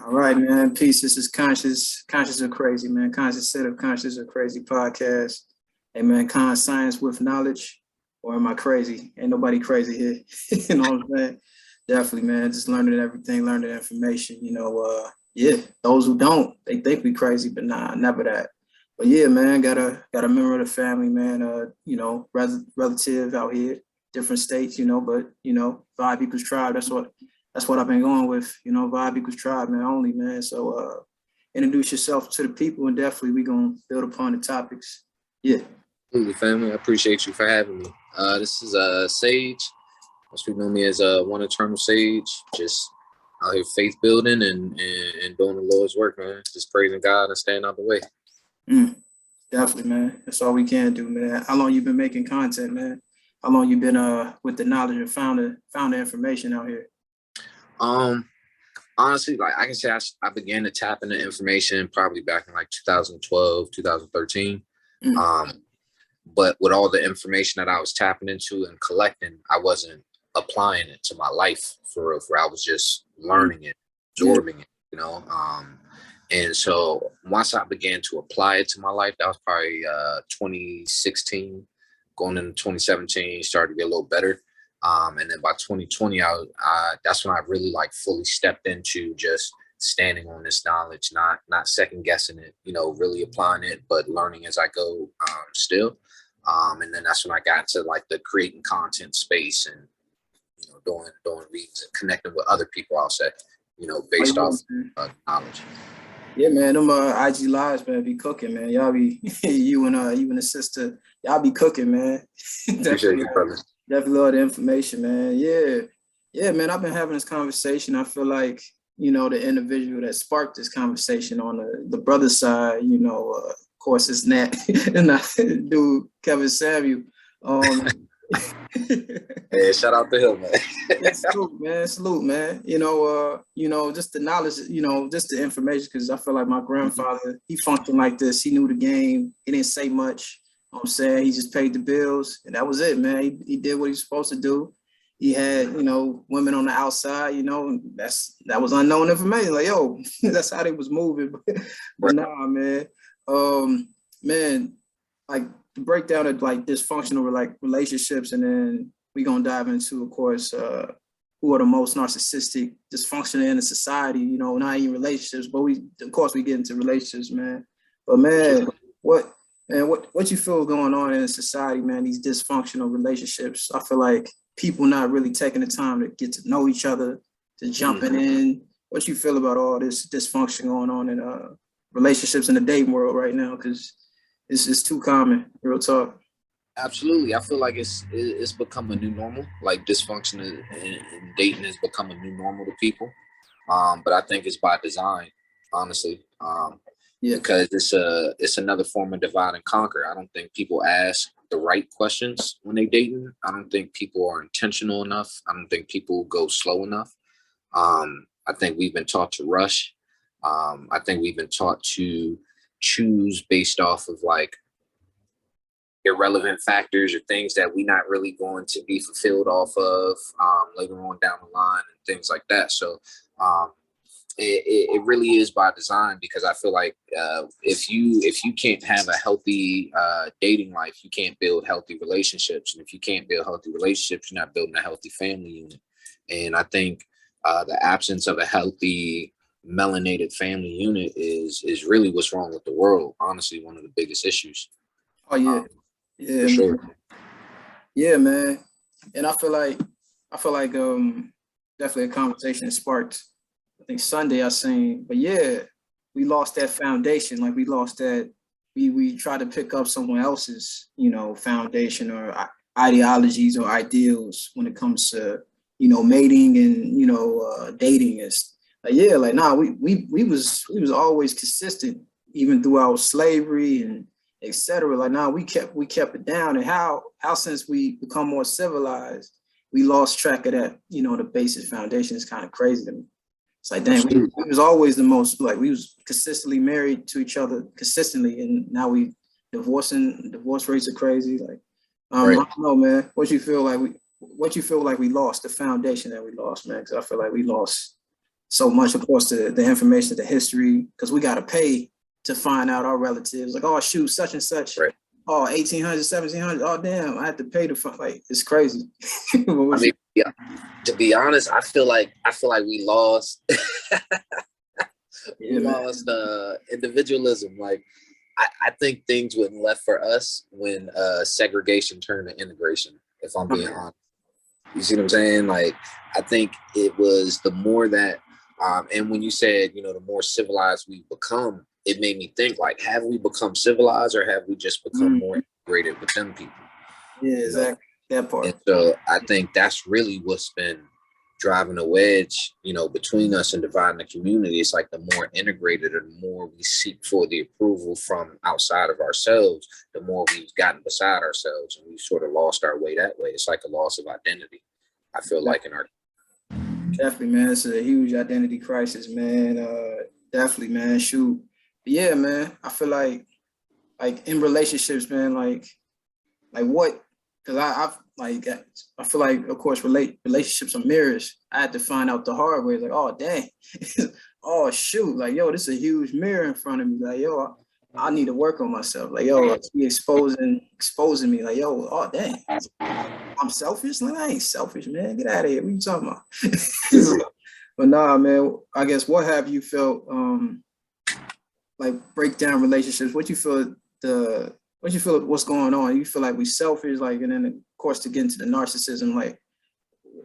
All right, man. Peace. This is Conscious or Crazy, man. Conscious Set of Conscious or Crazy podcast. Hey, man, science with knowledge. Or am I crazy? Ain't nobody crazy here. You know what I'm saying? Definitely, man. Just learning everything, learning information. Yeah, those who don't, they think we crazy, but nah, never that. But yeah, man, got a member of the family, man. Relative out here, different states, but Vibe Equals Tribe. That's what I've been going with, Vibe Equals Tribe, man, only, man. So introduce yourself to the people, and definitely we gonna build upon the topics. Yeah. Absolutely, family. I appreciate you for having me. This is Sage. Most people know me as One Eternal Sage. Just out here faith building and doing the Lord's work, man. Just praising God and staying out the way. Definitely, man. That's all we can do, man. How long you been making content, man? How long you been with the knowledge and found the information out here? Honestly, like I can say I began to tap into information probably back in like 2012, 2013. But with all the information that I was tapping into and collecting, I wasn't applying it to my life for real. I was just learning it, absorbing it, And so once I began to apply it to my life, that was probably 2016, going into 2017, started to get a little better. And then by 2020, that's when I really like fully stepped into just standing on this knowledge, not second guessing it, really applying it, but learning as I go still. And then that's when I got to like the creating content space and, doing reads and connecting with other people, I'll say, based off knowledge. Yeah, man, them IG lives, man, be cooking, man. Y'all be you and the sister, y'all be cooking, man. Appreciate you, brother. Definitely love the information, man. Yeah, man. I've been having this conversation. I feel like, the individual that sparked this conversation on the brother side, of course, it's Nat and I dude Kevin Samuel. Hey, shout out to him, man. Salute, man. Just the knowledge, just the information, because I feel like my grandfather, he functioned like this. He knew the game. He didn't say much. I'm saying he just paid the bills, and that was it, man. He did what he was supposed to do. He had, women on the outside, that was unknown information. Like, yo, that's how they was moving. But nah, man. Man, like the breakdown of like dysfunctional like relationships, and then we gonna dive into, of course, who are the most narcissistic, dysfunctional in the society. Not even relationships, but we get into relationships, man. But man, what you feel going on in society, man? These dysfunctional relationships. I feel like people not really taking the time to get to know each other, to jumping in. What you feel about all this dysfunction going on in relationships in the dating world right now? Because it's too common. Real talk. Absolutely. I feel like it's become a new normal. Like dysfunction in dating has become a new normal to people. But I think it's by design, honestly. Because it's another form of divide and conquer. I don't think people ask the right questions when they dating. I don't think people are intentional enough. I don't think people go slow enough. I think we've been taught to rush. I think we've been taught to choose based off of like irrelevant factors or things that we're not really going to be fulfilled off of later on down the line and things like that. So it really is by design, because I feel like if you can't have a healthy dating life, you can't build healthy relationships. And if you can't build healthy relationships, you're not building a healthy family unit. And I think the absence of a healthy melanated family unit is really what's wrong with the world. Honestly, one of the biggest issues. Oh yeah, for sure. Yeah, man. And I feel like definitely a conversation sparked. I think Sunday I seen, but yeah, we lost that foundation. Like we lost that. We tried to pick up someone else's, foundation or ideologies or ideals when it comes to, mating and dating. Is we was always consistent even throughout slavery and etc. Like we kept it down. And how since we become more civilized, we lost track of that. The basic foundation is kind of crazy to me. It's like, damn, we was always the most, like we was consistently married to each other consistently, and now we divorce rates are crazy. Like, I don't know, man. What you feel like we lost the foundation that we lost, man? Because I feel like we lost so much, of course, the information, the history, because we got to pay to find out our relatives. Like, oh, shoot, such and such. Right. Oh, 1800, 1700. Oh, damn, I had to pay to find, like, it's crazy. I mean, yeah, to be honest, I feel like we lost. We lost individualism. Like, I think things went left for us when segregation turned to integration, if I'm being honest. You see what I'm saying? Like, I think it was the more that, and when you said, the more civilized we've become, it made me think, like, have we become civilized or have we just become more integrated with them people? Yeah, exactly. That part. And so I think that's really what's been driving a wedge, between us and dividing the community. It's like the more integrated and the more we seek for the approval from outside of ourselves, the more we've gotten beside ourselves, and we've sort of lost our way that way. It's like a loss of identity, I feel like, in our. Definitely, man. It's a huge identity crisis, man. Definitely, man. Shoot. But yeah, man. I feel like in relationships, man, like what? Because I feel like, of course, relationships are mirrors. I had to find out the hard way. Like, oh, dang. Oh, shoot. Like, yo, this is a huge mirror in front of me. Like, yo, I need to work on myself. Like, yo, he exposing me. Like, yo, oh, dang. I'm selfish? Like, I ain't selfish, man. Get out of here. What you talking about? But nah, man, I guess what have you felt like break down relationships? What you feel what's going on? You feel like we selfish, like, and then of course to get into the narcissism, like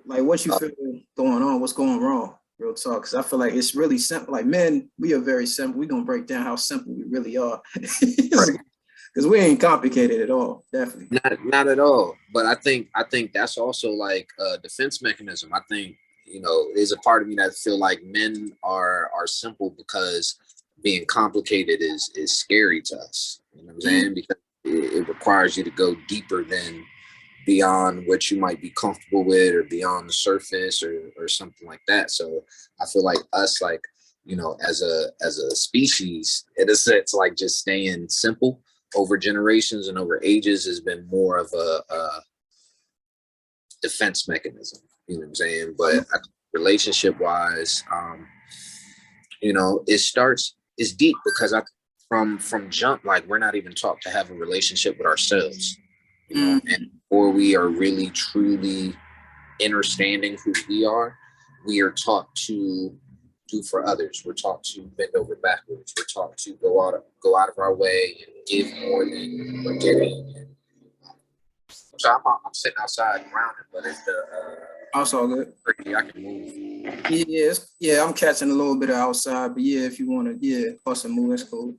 what you feel going on, what's going wrong, real talk. Because I feel like it's really simple. Like, men, we are very simple. We're gonna break down how simple we really are. Because we ain't complicated at all, definitely. Not at all. But I think that's also like a defense mechanism. I think, there's a part of me that feel like men are simple because being complicated is scary to us. You know what I'm saying? Because it requires you to go deeper than beyond what you might be comfortable with or beyond the surface or something like that. So I feel like us, like, as a species, in a sense, like just staying simple over generations and over ages has been more of a defense mechanism. You know what I'm saying? But relationship wise, it's deep because from jump, like, we're not even taught to have a relationship with ourselves, and before we are really truly understanding who we are taught to do for others. We're taught to bend over backwards. We're taught to go out of our way and give more than we're getting. So I'm sitting outside grounded, but it's the also good. I can move. Yeah, I'm catching a little bit of outside, but yeah, if you want to, also move, that's cool.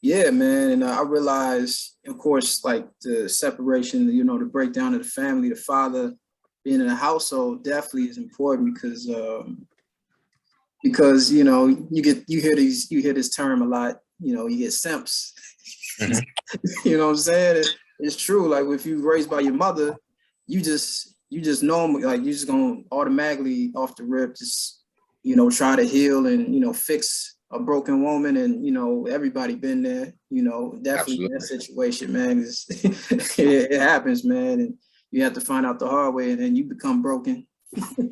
Yeah, man, and I realized, of course, like the separation, the breakdown of the family, the father being in a household definitely is important because you hear this term a lot. You get simps. You know what I'm saying? It's true. Like, if you raised by your mother, you just know, like, you're just gonna automatically off the rip just try to heal and fix a broken woman, and everybody been there. Definitely in that situation, man. It happens, man, and you have to find out the hard way, and then you become broken. But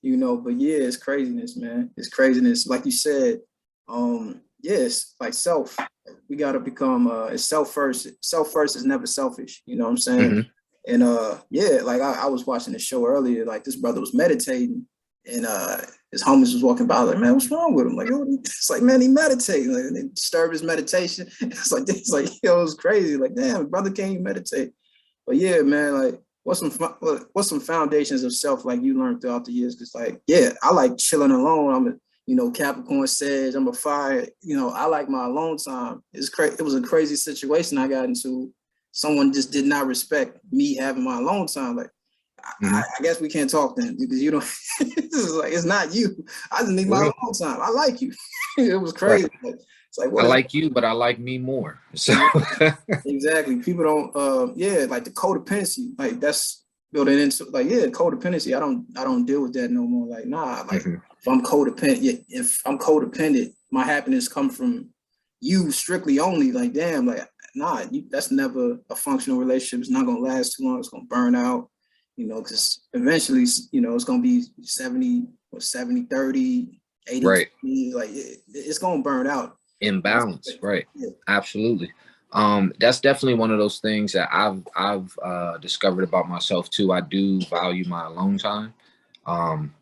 yeah, it's craziness, man. It's craziness. Like you said, it's like self. We gotta become it's self first. Self first is never selfish. You know what I'm saying? And like I was watching the show earlier. Like, this brother was meditating, and his homies was walking by. Like, man, what's wrong with him? Like, it's like, man, he meditating. Like, they disturb his meditation. It's like it was crazy. Like, damn, brother can't even meditate. But yeah, man, like, what's some foundations of self, like, you learned throughout the years? Because, like, yeah, I like chilling alone. I'm a Capricorn Sag. I'm a fire. I like my alone time. It was a crazy situation I got into. Someone just did not respect me having my alone time. Like, I guess we can't talk then, because you don't. It's not you. I just need my alone time. I like you. It was crazy. Right. It's like, I like you, but I like me more. So exactly. People don't. Like the codependency. Like, that's building into, like, codependency. I don't deal with that no more. Like, nah. Like, if I'm codependent, my happiness comes from you strictly only. Like, damn. Like, nah. That's never a functional relationship. It's not gonna last too long. It's gonna burn out. Because eventually, it's gonna be 70 or 70-30. 80, Right. 20, like it's gonna burn out. Imbalance. Right. Yeah. Absolutely. That's definitely one of those things that I've discovered about myself too. I do value my alone time. Um,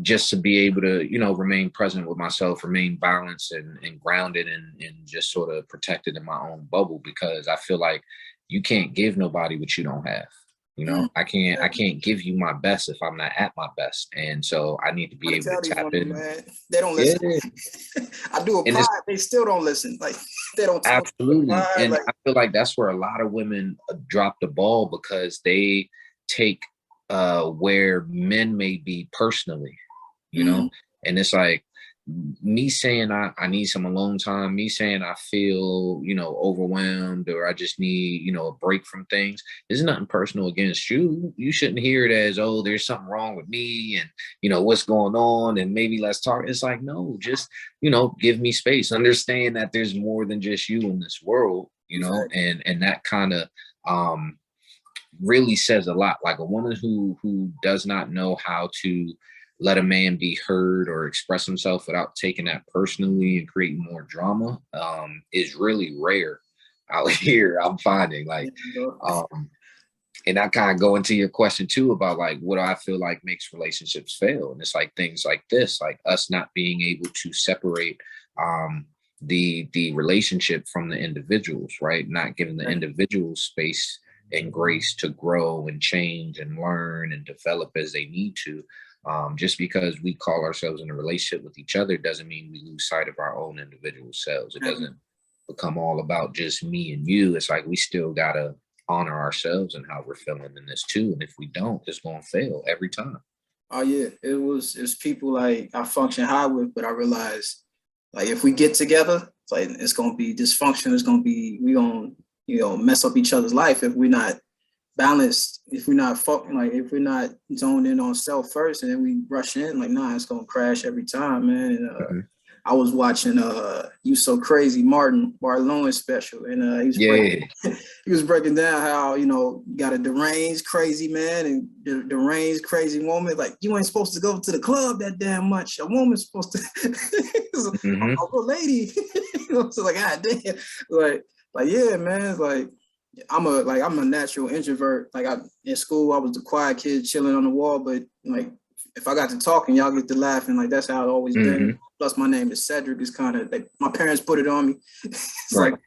just to be able to, remain present with myself, remain balanced and grounded and just sort of protected in my own bubble, because I feel like you can't give nobody what you don't have. I can't give you my best if I'm not at my best. And so I need to I be able to tell these tap women, in. man, they don't Yeah. listen. I do a And pod, it's they still don't listen. Like they don't talk to the absolutely. pod. And Like I feel like that's where a lot of women drop the ball, because they take where men may be personally, mhm. and it's like me saying I need some alone time, me saying I feel, overwhelmed, or I just need, a break from things. There's nothing personal against you. You shouldn't hear it as, oh, there's something wrong with me and, what's going on and maybe let's talk. It's like, no, just, give me space. Understand that there's more than just you in this world, Exactly. and that kind of really says a lot. Like a woman who does not know how to let a man be heard or express himself without taking that personally and creating more drama is really rare out here. I'm finding Yeah, like, bro. um, and I kind of go into your question too about like what do I feel like makes relationships fail, and it's like things like this, like us not being able to separate the relationship from the individuals, right? Not giving the Right. individuals space and grace to grow and change and learn and develop as they need to. Just because we call ourselves in a relationship with each other doesn't mean we lose sight of our own individual selves. It doesn't become all about just me and you. It's like we still gotta honor ourselves and how we're feeling in this too. And if we don't, it's gonna fail every time. Oh yeah, it's people like I function high with, but I realize like if we get together, it's like it's gonna be dysfunction. It's gonna be we gonna mess up each other's life if we're not balanced. If we're not fucking like if we're not zoned in on self first, and then we rush in like nah, it's gonna crash every time, man. And, Mhm. I was watching You So Crazy Martin Lawrence special, and Yeah. he was breaking down how you got a deranged crazy man and deranged crazy woman. Like you ain't supposed to go to the club that damn much. A woman's supposed to. Hmm. A lady. So like God damn, like yeah, man. It's like I'm a natural introvert. Like in school, I was the quiet kid chilling on the wall, but like if I got to talking, y'all get to laughing. Like that's how it always been. Hmm. Plus, my name is Cedric. It's kind of like my parents put it on me. It's Right. like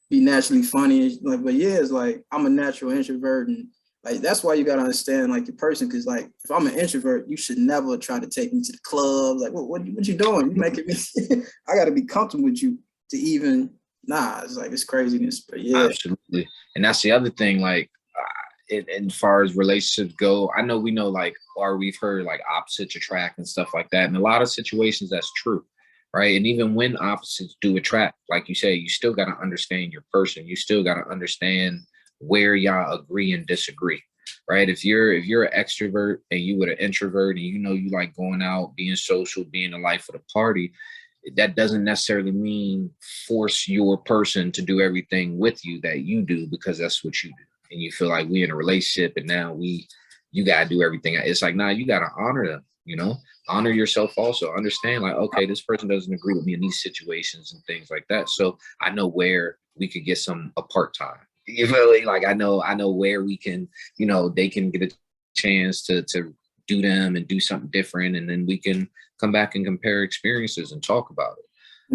be naturally funny. Like, but yeah, it's like I'm a natural introvert, and like that's why you gotta understand like your person. Because like if I'm an introvert, you should never try to take me to the club. Like, what you doing? You making me? I got to be comfortable with you to even. Nah, it's like it's craziness. But yeah, Absolutely. And that's the other thing, like as far as relationships go, I know we know like, or we've heard like opposites attract and stuff like that. In a lot of situations, that's true. Right. And even when opposites do attract, like you say, you still got to understand your person. You still got to understand where y'all agree and disagree. Right. If you're an extrovert and you with an introvert and you like going out, being social, being the life of the party, that doesn't necessarily mean force your person to do everything with you that you do because that's what you do. And you feel like we in a relationship and now you gotta do everything. It's like, nah, you gotta honor them, honor yourself also. Understand like, okay, this person doesn't agree with me in these situations and things like that. So I know where we could get some apart time. You feel me? Like I know where we can, they can get a chance to do them and do something different, and then we can come back and compare experiences and talk about it.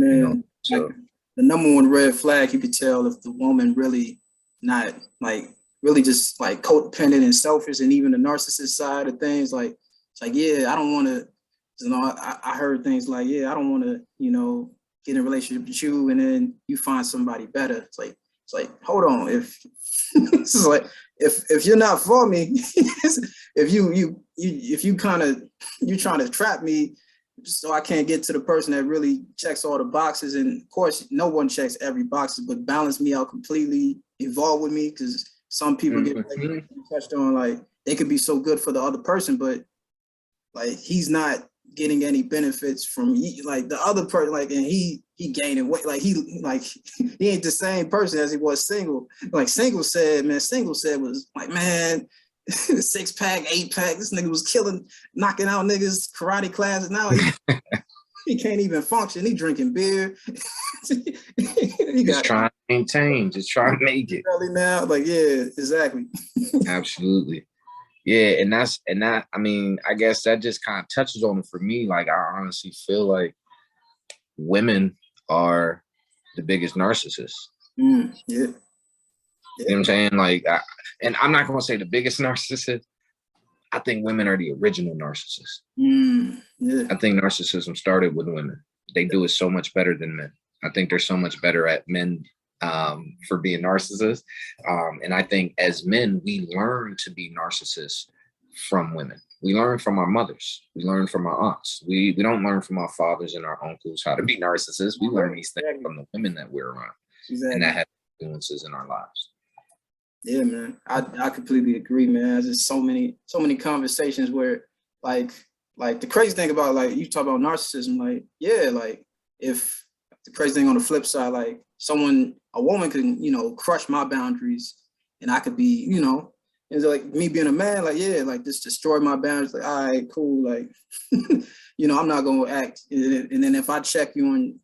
man, like So the number one red flag you could tell if the woman really not like really just like codependent and selfish, and even the narcissist side of things. Like it's like yeah, I don't want to. I heard things like yeah, I don't want to get in a relationship with you, and then you find somebody better. It's like hold on, if this is like if you're not for me, if you kind of you trying to trap me so I can't get to the person that really checks all the boxes. And of course, no one checks every box, but balance me out completely, evolve with me. Because some people get like mhm. touched on, like they could be so good for the other person, but like he's not getting any benefits from like the other person, like and he gaining weight, like he ain't the same person as he was single. Like single said was like man, 6-pack, 8-pack. This nigga was knocking out niggas karate classes. Now he can't even function. He drinking beer. Just trying to maintain, just trying to make it. Now, like, yeah, exactly. Absolutely. Yeah, and that, I mean, I guess that just kind of touches on it for me. Like, I honestly feel like women are the biggest narcissists. Yeah. You know what I'm saying? Like, and I'm not going to say the biggest narcissist. I think women are the original narcissists. Yeah. I think narcissism started with women. They do it so much better than men. I think they're so much better at men for being narcissists. And I think as men, we learn to be narcissists from women. We learn from our mothers. We learn from our aunts. We don't learn from our fathers and our uncles how to be narcissists. We learn these things from the women that we're around. Exactly. And that has influences in our lives. Yeah, man. I completely agree, man. There's just so many conversations where like the crazy thing about, like, you talk about narcissism, like, yeah, like, if the crazy thing on the flip side, like, a woman can, crush my boundaries, and I could be, it's like me being a man, like, yeah, like, just destroy my boundaries, like, all right, cool, like, I'm not gonna act. And then if I check you on,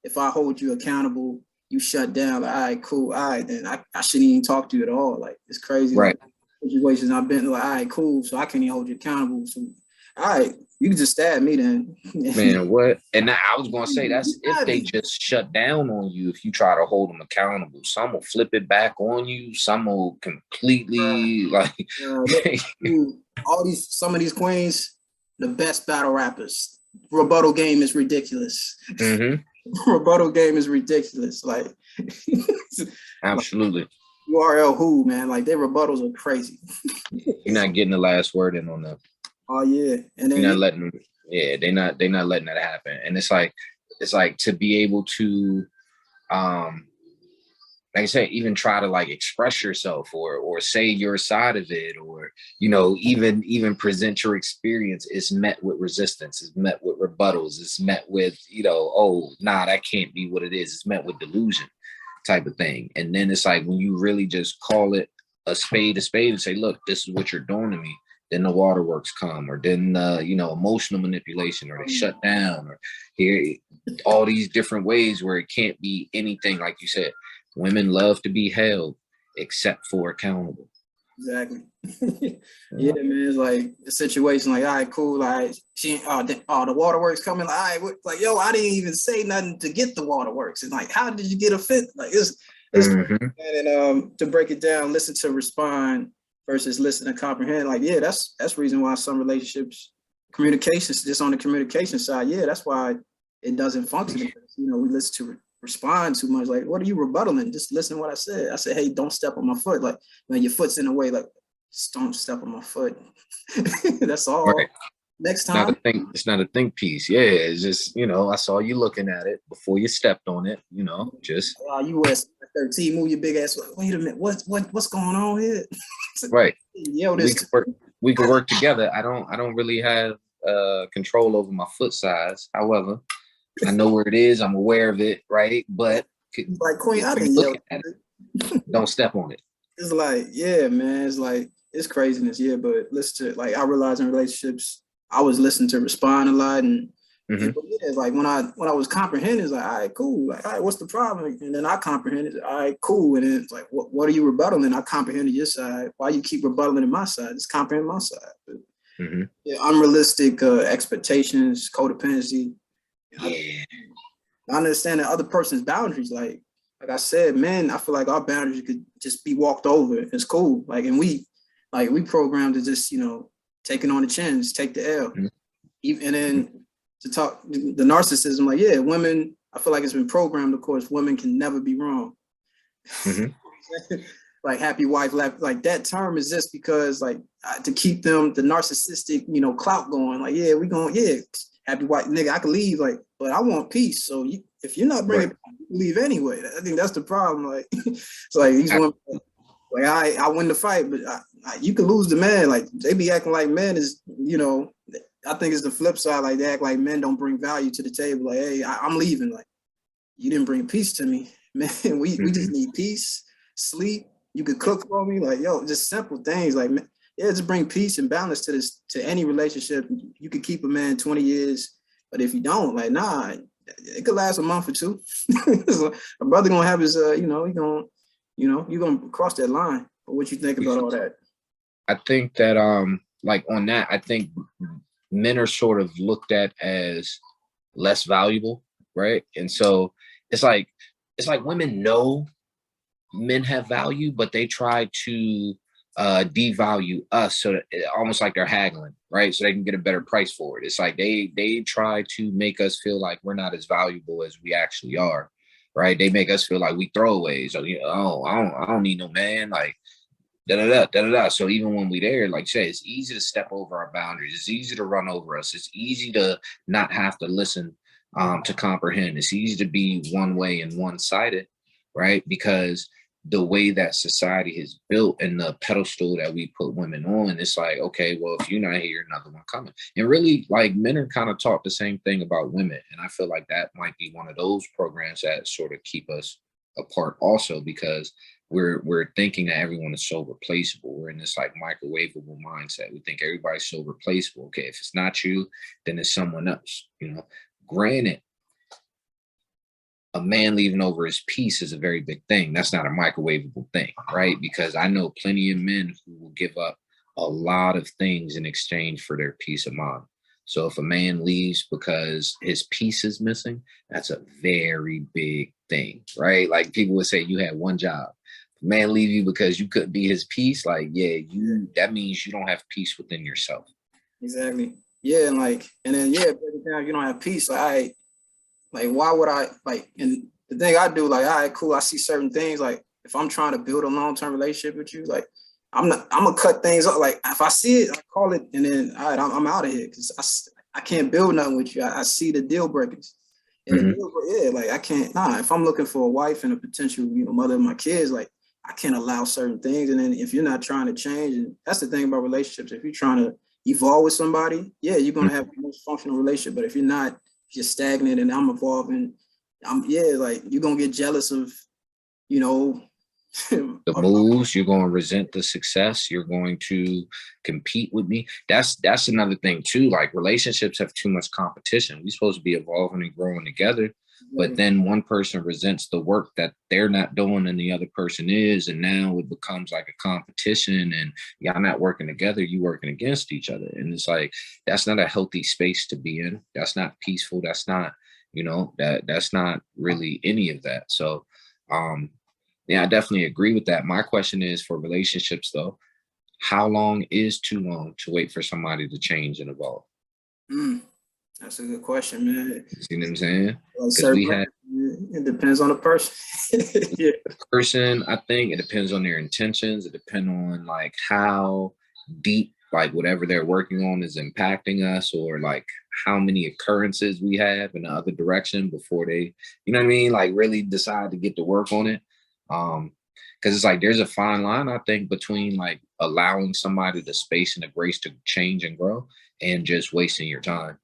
if I hold you accountable, you shut down, like, all right, cool, all right, then I shouldn't even talk to you at all. Like, it's crazy. Right. Like, situations I've been like, all right, cool, so I can't even hold you accountable. So, all right, you can just stab me then. Man, what? And I was going to say, that's if they just shut down on you, if you try to hold them accountable. Some will flip it back on you. Some will completely, some of these queens, the best battle rappers. Rebuttal game is ridiculous. Mm-hmm. Rebuttal game is ridiculous. Like, absolutely. URL who, man, like, their rebuttals are crazy. You're not getting the last word in on them. Oh yeah, and then you're not letting them. Yeah, they're not letting that happen. And it's like to be able to, like I said, even try to, like, express yourself or say your side of it, or even present your experience is met with resistance, is met with rebuttals, is met with oh, nah, that can't be what it is. It's met with delusion type of thing. And then it's like, when you really just call it a spade and say, look, this is what you're doing to me, then the waterworks come, or then emotional manipulation, or they shut down, or here all these different ways where it can't be anything. Like you said, women love to be held except for accountable. Exactly. Yeah, man. It's like the situation, like, all right, cool. Like, the waterworks coming. Like, all right, like, yo, I didn't even say nothing to get the waterworks. And like, how did you get offended? Like, it's and to break it down, listen to respond versus listen to comprehend. Like, yeah, that's the reason why some relationships, communications, just on the communication side, yeah, that's why it doesn't function. Because, we listen to respond too much. Like, what are you rebuttaling? Just listen to what I said. I said, hey, don't step on my foot. Like, when your foot's in the way, like, just don't step on my foot. That's all. Right. Next time. It's not a think piece. Yeah, it's just, I saw you looking at it before you stepped on it, just. You was 13, move your big ass. Wait a minute, what's going on here? Right. Yo, we could work together. I don't really have control over my foot size. However, I know where it is. I'm aware of it, right? But like, Queen, I didn't yell at it. Don't step on it. It's like, yeah, man. It's like, it's craziness, yeah. But listen to, like, I realized in relationships, I was listening to respond a lot, and it's like when I was comprehending, it's like, all right, cool. Like, all right, what's the problem? And then I comprehended, all right, cool. And then it's like, what are you rebuttaling? I comprehended your side. Why you keep rebuttaling my side? Just comprehend my side. But, yeah, unrealistic expectations, codependency. Yeah. I understand the other person's boundaries. Like I said, men, I feel like our boundaries could just be walked over. It's cool. Like, and we programmed to just, take it on the chin, just take the L. And then to talk the narcissism, like, yeah, women, I feel like it's been programmed, of course, women can never be wrong. Like, happy wife, like that term is just because, like, to keep them, the narcissistic, clout going. Like, yeah, happy wife, nigga, I could leave, like, but I want peace. So if you're not bringing, leave anyway. I think that's the problem. Like, it's like these women, like, I win the fight, but you could lose the man. Like, they be acting like men is, I think it's the flip side. Like, they act like men don't bring value to the table. Like, hey, I'm leaving. Like, you didn't bring peace to me, man. We just need peace, sleep. You could cook for me. Like, yo, just simple things. Like, just bring peace and balance to any relationship. You could keep a man 20 years, but if you don't, like, nah, it could last a month or two. So a brother gonna have his, he gonna, you're gonna cross that line. But what you think about all that? I think that, like on that, I think men are sort of looked at as less valuable, right? And so it's like women know men have value, but they try to devalue us, so that almost like they're haggling, right? So they can get a better price for it. It's like they try to make us feel like we're not as valuable as we actually are, right? They make us feel like we throwaways, or oh, I don't need no man, like da da da da da. So even when we there, like you say, it's easy to step over our boundaries. It's easy to run over us. It's easy to not have to listen to comprehend. It's easy to be one way and one sided, right? Because the way that society is built and the pedestal that we put women on, it's like, okay, well, if you're not here, another one coming. And really, like, men are kind of taught the same thing about women. And I feel like that might be one of those programs that sort of keep us apart also, because we're thinking that everyone is so replaceable. We're in this like microwavable mindset. We think everybody's so replaceable. Okay, if it's not you, then it's someone else. Granted, a man leaving over his peace is a very big thing. That's not a microwavable thing, right? Because I know plenty of men who will give up a lot of things in exchange for their peace of mind. So if a man leaves because his peace is missing, that's a very big thing, right? Like people would say, you had one job. If a man leave you because you couldn't be his peace, like, yeah, that means you don't have peace within yourself. Exactly. Yeah, and then every time you don't have peace, like, why would I, like, and the thing I do, like, all right, cool, I see certain things, like, if I'm trying to build a long-term relationship with you, like, I'm gonna cut things up. Like, if I see it, I call it, and then, all right, I'm out of here, because I can't build nothing with you. I see the deal breakers. And like, I can't, if I'm looking for a wife and a potential, mother of my kids, like, I can't allow certain things. And then if you're not trying to change, and that's the thing about relationships, if you're trying to evolve with somebody, you're gonna have the most functional relationship. But if you're not, just stagnant and I'm evolving, like, you're gonna get jealous of, the moves. You're going to resent the success. You're going to compete with me. That's another thing too. Like, relationships have too much competition. We're supposed to be evolving and growing together, but then one person resents the work that they're not doing and the other person is, and now it becomes like a competition, and y'all not working together, you working against each other. And it's like, that's not a healthy space to be in. That's not peaceful. That's not, that's not really any of that. So yeah, I definitely agree with that. My question is, for relationships though, how long is too long to wait for somebody to change and evolve? That's a good question, man. You see what I'm saying? Because it depends on the person. The person, I think it depends on their intentions. It depends on like how deep, like whatever they're working on is impacting us, or like how many occurrences we have in the other direction before they, you know what I mean? Like really decide to get to work on it. Because it's like, there's a fine line, I think, between like allowing somebody the space and the grace to change and grow, and just wasting your time.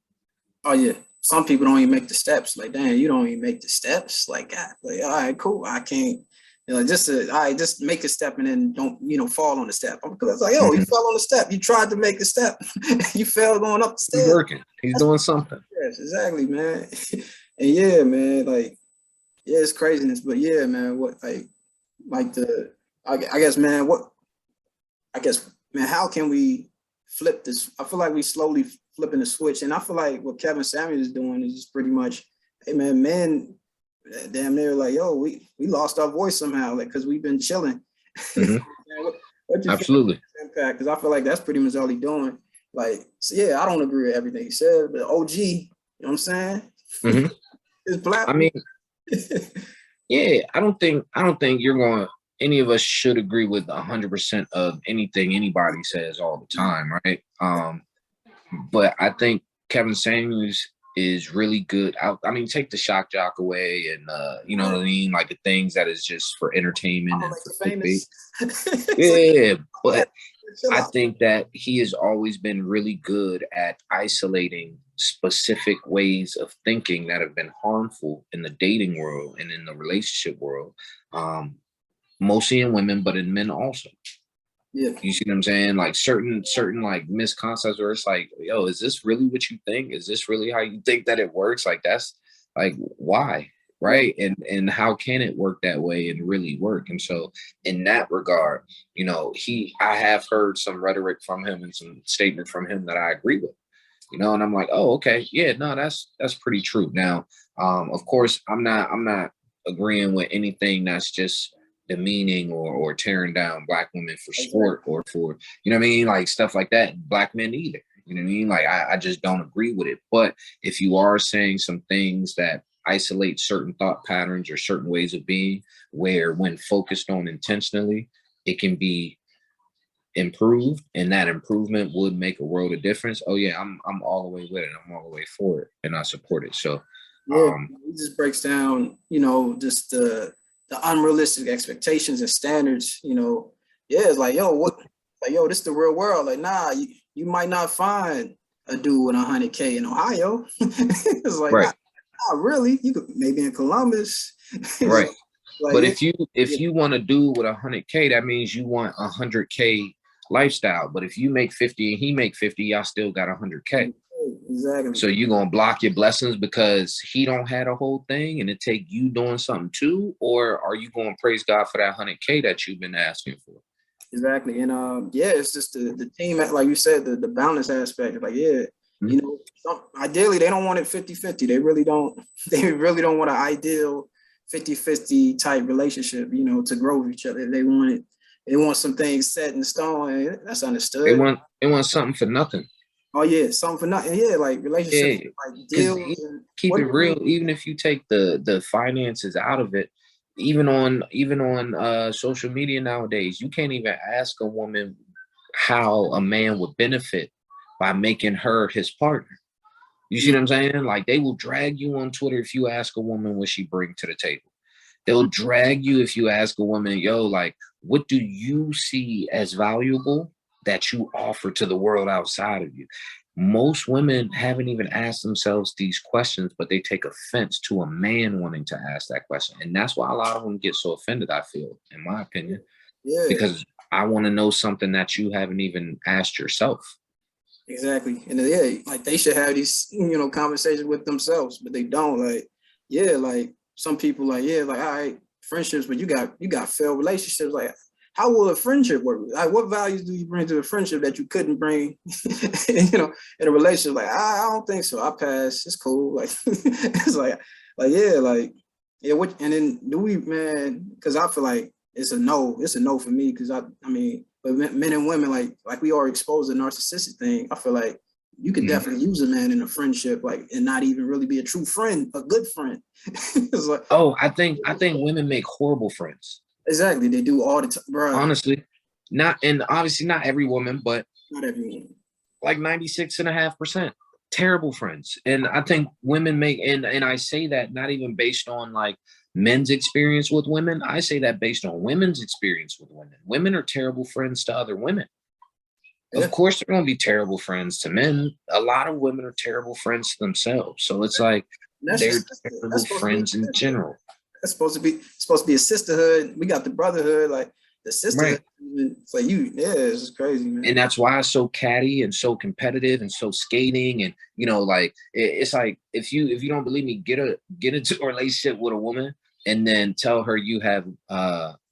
Oh yeah, some people don't even make the steps. Like, damn, you don't even make the steps. Like, God, like, all right, cool. I can't, just make a step and then don't, fall on the step. Because it's like, yo, you fell on the step. You tried to make the step. You fell going up the stairs. He's working. He's doing something. Yes, exactly, man. And yeah, man, like, yeah, it's craziness. But yeah, man, what, I guess, man, man, how can we flip this? I feel like we slowly flipping the switch. And I feel like what Kevin Samuels is doing is just pretty much, hey man, men damn near like, yo, we lost our voice somehow, like, because we've been chilling. Absolutely. Impact, because I feel like that's pretty much all he's doing. Like, so yeah, I don't agree with everything he said, but OG, you know what I'm saying? It's black. I mean, yeah, I don't think you're going, any of us should agree with 100% of anything anybody says all the time, right? But I think Kevin Samuels is really good. I mean, take the shock jock away, and you know what I mean, like the things that is just for entertainment and for clickbait. Yeah, but I think that he has always been really good at isolating specific ways of thinking that have been harmful in the dating world and in the relationship world, mostly in women, but in men also. Yeah. You see what I'm saying? Like certain like misconcepts where it's like, yo, is this really what you think? Is this really how you think that it works? Like that's like why? Right. And how can it work that way and really work? And so in that regard, I have heard some rhetoric from him and some statement from him that I agree with, and I'm like, oh, okay, yeah, no, that's pretty true. Now, of course, I'm not agreeing with anything that's just demeaning or tearing down Black women for sport or for, you know what I mean? Like stuff like that. Black men either. You know what I mean? Like I just don't agree with it. But if you are saying some things that isolate certain thought patterns or certain ways of being, where when focused on intentionally, it can be improved and that improvement would make a world of difference. Oh yeah, I'm all the way with it. I'm all the way for it and I support it. So yeah, it just breaks down, just the unrealistic expectations and standards, Yeah, it's like, this is the real world. Like, nah, you might not find a dude with 100K in Ohio. It's like, right. not really. You could maybe in Columbus. Right. Like, but if you want to do with 100K, that means you want 100K lifestyle. But if you make 50 and he make 50, y'all still got 100K. Exactly. So you gonna block your blessings because he don't have a whole thing and it take you doing something too? Or are you gonna praise God for that 100K that you've been asking for? Exactly. And it's just the team, like you said, the balance aspect. Like, ideally they don't want it 50-50. They really don't want an ideal 50-50 type relationship, to grow with each other. They want some things set in stone. That's understood. They want something for nothing. Oh yeah, something for nothing. Yeah, like relationships, like deals. Keep it real. Even if you take the finances out of it, even on social media nowadays, you can't even ask a woman how a man would benefit by making her his partner. You see what I'm saying? Like they will drag you on Twitter if you ask a woman what she bring to the table. They'll drag you if you ask a woman, yo, like, what do you see as valuable that you offer to the world outside of you? Most women haven't even asked themselves these questions, but they take offense to a man wanting to ask that question. And that's why a lot of them get so offended, I feel, in my opinion. Yeah. Because I want to know something that you haven't even asked yourself. Exactly. And like they should have these, conversations with themselves, but they don't. Like, like some people like, all right, friendships, but you got failed relationships. Like, how will a friendship work? Like, what values do you bring to a friendship that you couldn't bring, in a relationship? Like, I don't think so. I pass. It's cool. Like, it's like, what? And then man? Because I feel like it's a no. It's a no for me. Because but men and women, like we are exposed to the narcissistic thing. I feel like you could definitely use a man in a friendship, and not even really be a true friend, a good friend. It's like, I think women make horrible friends. Exactly, they do all the time, bro. Honestly, obviously not every woman, but not every woman. Like 96.5% terrible friends. And I think women make, and I say that not even based on like men's experience with women. I say that based on women's experience with women. Women are terrible friends to other women. Yeah. Of course, they're going to be terrible friends to men. A lot of women are terrible friends to themselves. So it's like they're terrible friends in general. That's supposed to be a sisterhood. We got the brotherhood, like the sisterhood. Right. It's like it's crazy, man. And that's why it's so catty and so competitive and so skating. And like it's like if you don't believe me, get into a relationship with a woman and then tell her you have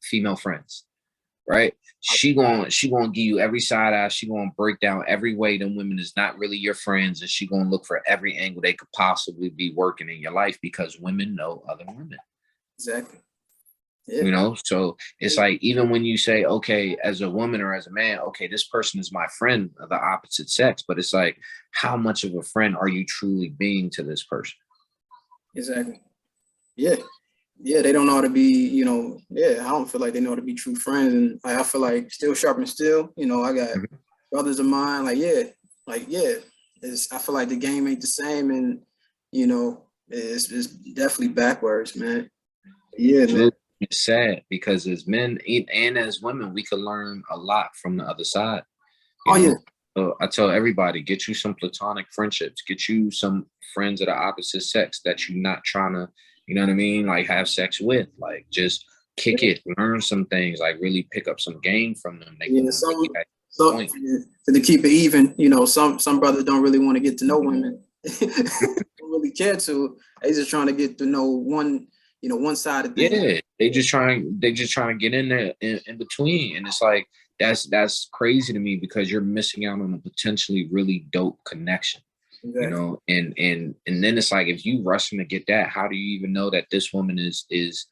female friends, right? She gonna give you every side eye. She gonna break down every way them women is not really your friends, and she gonna look for every angle they could possibly be working in your life because women know other women. Exactly. Yeah. So it's like, even when you say, okay, as a woman or as a man, okay, this person is my friend of the opposite sex, but it's like, how much of a friend are you truly being to this person? Exactly. Yeah. Yeah, they don't know how to be, I don't feel like they know how to be true friends. And I feel like still sharpen steel, I got brothers of mine, I feel like the game ain't the same. And, it's definitely backwards, man. Yeah, man. It's sad because as men and as women, we can learn a lot from the other side. Yeah. So I tell everybody, get you some platonic friendships, get you some friends of the opposite sex that you're not trying to, you know what I mean? Like have sex with, like just kick it, learn some things, like really pick up some game from them. They can some, really some to keep it even, some brothers don't really want to get to know women. Don't really care to. They just trying to get to know one side of things. Yeah, they just trying to get in there in between, and it's like that's crazy to me because you're missing out on a potentially really dope connection. Exactly. And then it's like, if you rushing to get that, how do you even know that this woman is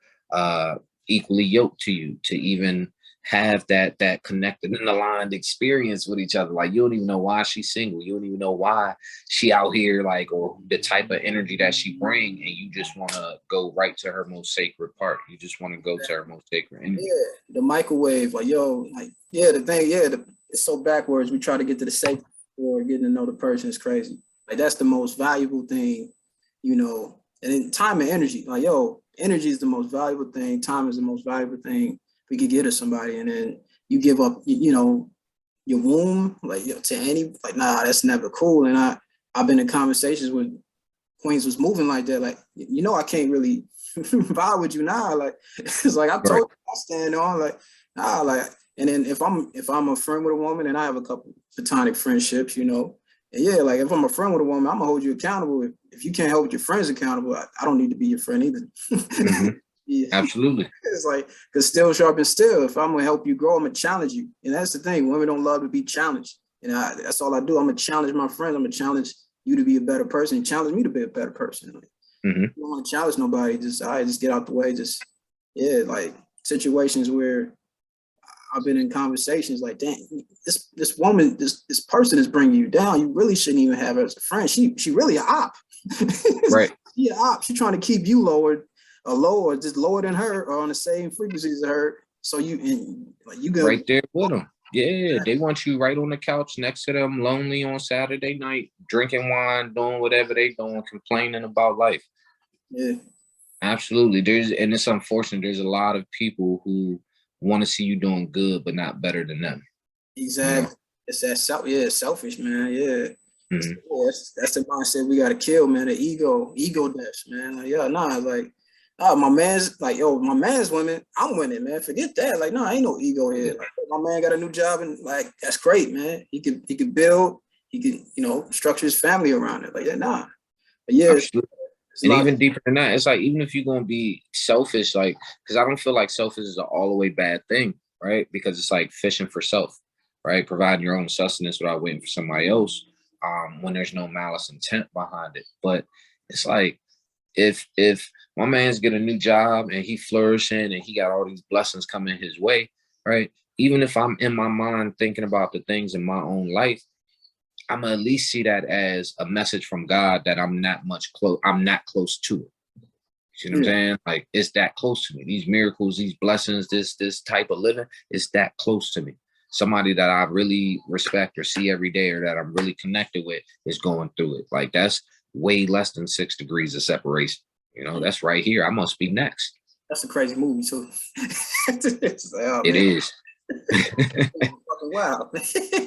equally yoked to you to even have that connected and aligned experience with each other? Like, you don't even know why she's single. You don't even know why she out here, like, or the type of energy that she bring, and you just want to go right to her most sacred part. You just want to go to her most sacred energy. Yeah, the microwave, like, the thing, it's so backwards. We try to get to the sacred or getting to know the person is crazy. Like, that's the most valuable thing, and then time and energy. Like, energy is the most valuable thing. Time is the most valuable thing we could get to somebody. And then you give up, your womb, like, to any, like, nah, that's never cool. And I've been in conversations with Queens was moving like that. Like, I can't really vibe with you now. Like, it's like, I told you I stand on, like, nah, like, and then if I'm a friend with a woman, and I have a couple platonic friendships, and yeah, like, if I'm a friend with a woman, I'm gonna hold you accountable. If you can't hold your friends accountable, I don't need to be your friend either. Mm-hmm. Yeah. Absolutely. It's like, because still sharpens still. If I'm gonna help you grow, I'm gonna challenge you. And that's the thing. Women don't love to be challenged. And that's all I do. I'm gonna challenge my friends. I'm gonna challenge you to be a better person, and challenge me to be a better person. Like, mm-hmm. I don't want to challenge nobody. Just get out the way. Like, situations where I've been in conversations like, dang, this woman, this person is bringing you down. You really shouldn't even have her as a friend. She really an op. Right. She an op. She's trying to keep you lower or just lower than her, or on the same frequency as her. So you go right there with them. Yeah, they want you right on the couch next to them, lonely on Saturday night, drinking wine, doing whatever they doing, complaining about life. Yeah, absolutely. And it's unfortunate. There's a lot of people who want to see you doing good, but not better than them. Exactly. It's that selfish, man. Yeah. Mm-hmm. That's the mindset we gotta kill, man. The ego deaths, man. Like, my man's like, my man's winning. I'm winning, man. Forget that. Like, no, ain't no ego here. Like, my man got a new job, and, like, that's great, man. He could build. He could, structure his family around it. Like, nah. But yeah. Absolutely. And even deeper than that, it's like, even if you're gonna be selfish, like, because I don't feel like selfish is an all the way bad thing, right? Because it's like fishing for self, right? Providing your own sustenance without waiting for somebody else, when there's no malice intent behind it. But it's like, if my man's get a new job and he flourishing and he got all these blessings coming his way, right? Even if I'm in my mind thinking about the things in my own life, I'm gonna at least see that as a message from God that I'm not close to it. You know what I'm saying? Like, it's that close to me. These miracles, these blessings, this type of living, it's that close to me. Somebody that I really respect or see every day, or that I'm really connected with, is going through it. Like, that's way less than 6 degrees of separation. That's right here. I must be next. That's a crazy movie too. It is. Wow.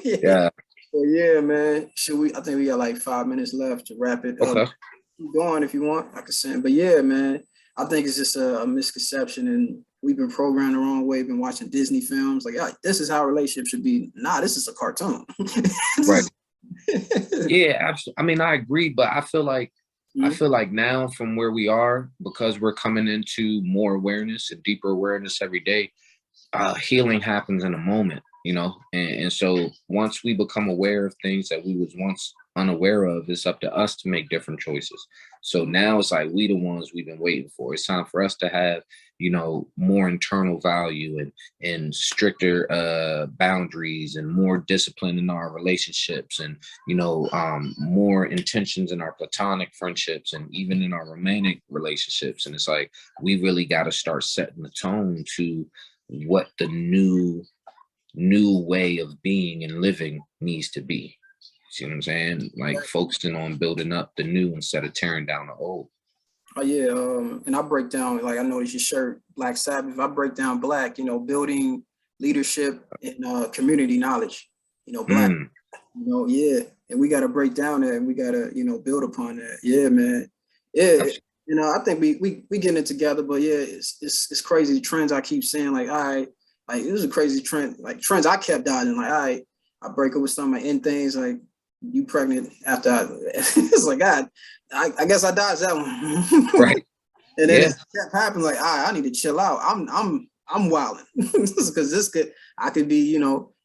Yeah. Well, yeah, man. I think we got like 5 minutes left to wrap it up. Okay. Keep going if you want. I can send. But yeah, man, I think it's just a misconception, and we've been programmed the wrong way. Been watching Disney films. Like, this is how a relationship should be. Nah, this is a cartoon. Right. Yeah, absolutely. I mean, I agree, but I feel like now, from where we are, because we're coming into more awareness and deeper awareness every day, healing happens in a moment, and so once we become aware of things that we was once unaware of, it's up to us to make different choices. So now it's like, we the ones we've been waiting for. It's time for us to have, more internal value and stricter boundaries, and more discipline in our relationships, and more intentions in our platonic friendships, and even in our romantic relationships. And it's like, we really got to start setting the tone to what the new way of being and living needs to be. See what I'm saying? Like, focusing on building up the new instead of tearing down the old. Oh yeah, and I break down, like, I noticed your shirt, Black Sabbath. I break down Black, building leadership and community knowledge. Black. Yeah, and we got to break down that, and we got to build upon that. Yeah, man. Yeah, You know, I think we getting it together, but yeah, it's crazy trends I keep saying, like, all right, like it was a crazy trend, like trends I kept dodging, like, all right, I break up with some of my end things, like you pregnant after it's like God, I guess I dodged that one. Right. And then Yeah. it kept happening, like, all right, I need to chill out. I'm wilding because this could I could be,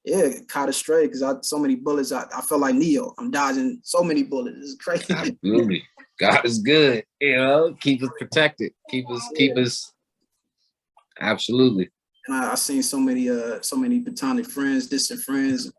yeah, caught astray because I so many bullets. I felt like Neo. I'm dodging so many bullets. It's crazy. Absolutely. God is good. You know, keep us protected. Keep Yeah. us. Absolutely. And I seen so many platonic friends, distant friends,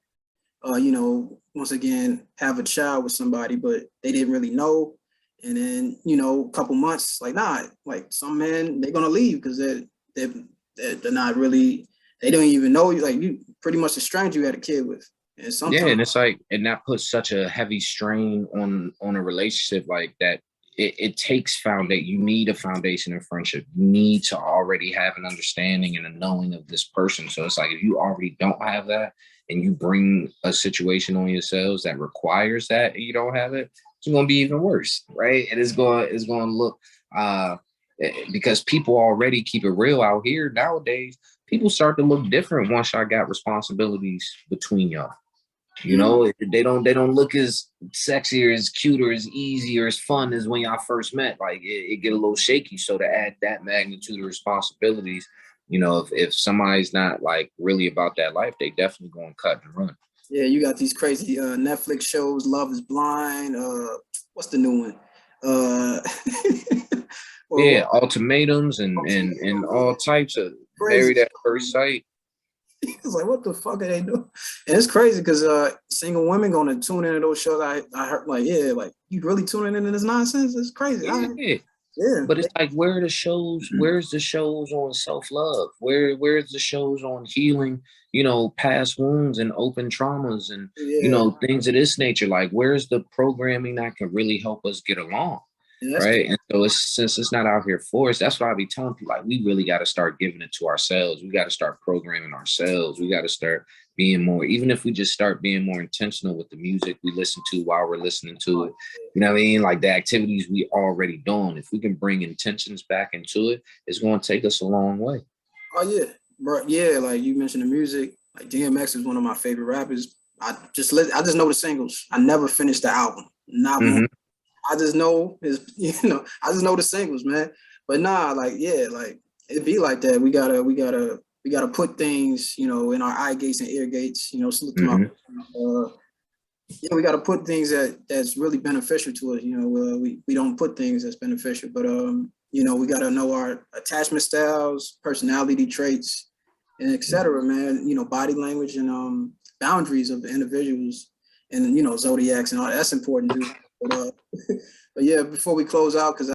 once again, have a child with somebody, but they didn't really know. And then, a couple months, like, nah, like some men, they're gonna leave because they're not really, they don't even know you. Like you pretty much a stranger you had a kid with. And Yeah, sometimes and it's like, and that puts such a heavy strain on a relationship like that. It takes foundation. You need a foundation in friendship. You need to already have an understanding and a knowing of this person. So it's like if you already don't have that, and you bring a situation on yourselves that requires that, and you don't have it, it's going to be even worse, right? And it's going to look because people already keep it real out here nowadays. People start to look different once I got responsibilities between y'all. You know, they don't look as sexy or as cute or as easy or as fun as when y'all first met. Like it get a little shaky. So to add that magnitude of responsibilities, if somebody's not like really about that life, they definitely going to cut and run. yeah, you got these crazy Netflix shows, Love is Blind. What's the new one? Uh, Yeah, well, ultimatums and all types of crazy. married at first sight. It's like, what the fuck are they doing? And it's crazy because single women gonna tune into those shows. I heard like, yeah, like you really tuning into this nonsense? It's crazy. Yeah. Yeah. But it's like, where are the shows? Where's the shows on self-love? Where's the shows on healing, past wounds and open traumas and, Yeah. things of this nature? Like, where's the programming that can really help us get along? Yeah, that's Right. And so since it's not out here for us, that's why I be telling people, like, we really got to start giving it to ourselves. We got to start programming ourselves. We got to start being more, even if we just start being more intentional with the music we listen to while we're listening to it. You know what I mean? Like the activities we already doing. If we can bring intentions back into it, it's going to take us a long way. Oh yeah, bro. Yeah, like you mentioned the music. Like DMX is one of my favorite rappers. I just know the singles. I never finished the album. Not one. Mm-hmm. I just know his, I just know the singles, man. But nah, like yeah, like it be like that. We gotta put things, in our eye gates and ear gates. Salute to my. Mm-hmm. Yeah, we gotta put things that's really beneficial to us. We don't put things that's beneficial, but we gotta know our attachment styles, personality traits, and etc. Man, body language and boundaries of the individuals, and zodiacs and all that. That's important too. But but yeah, before we close out, because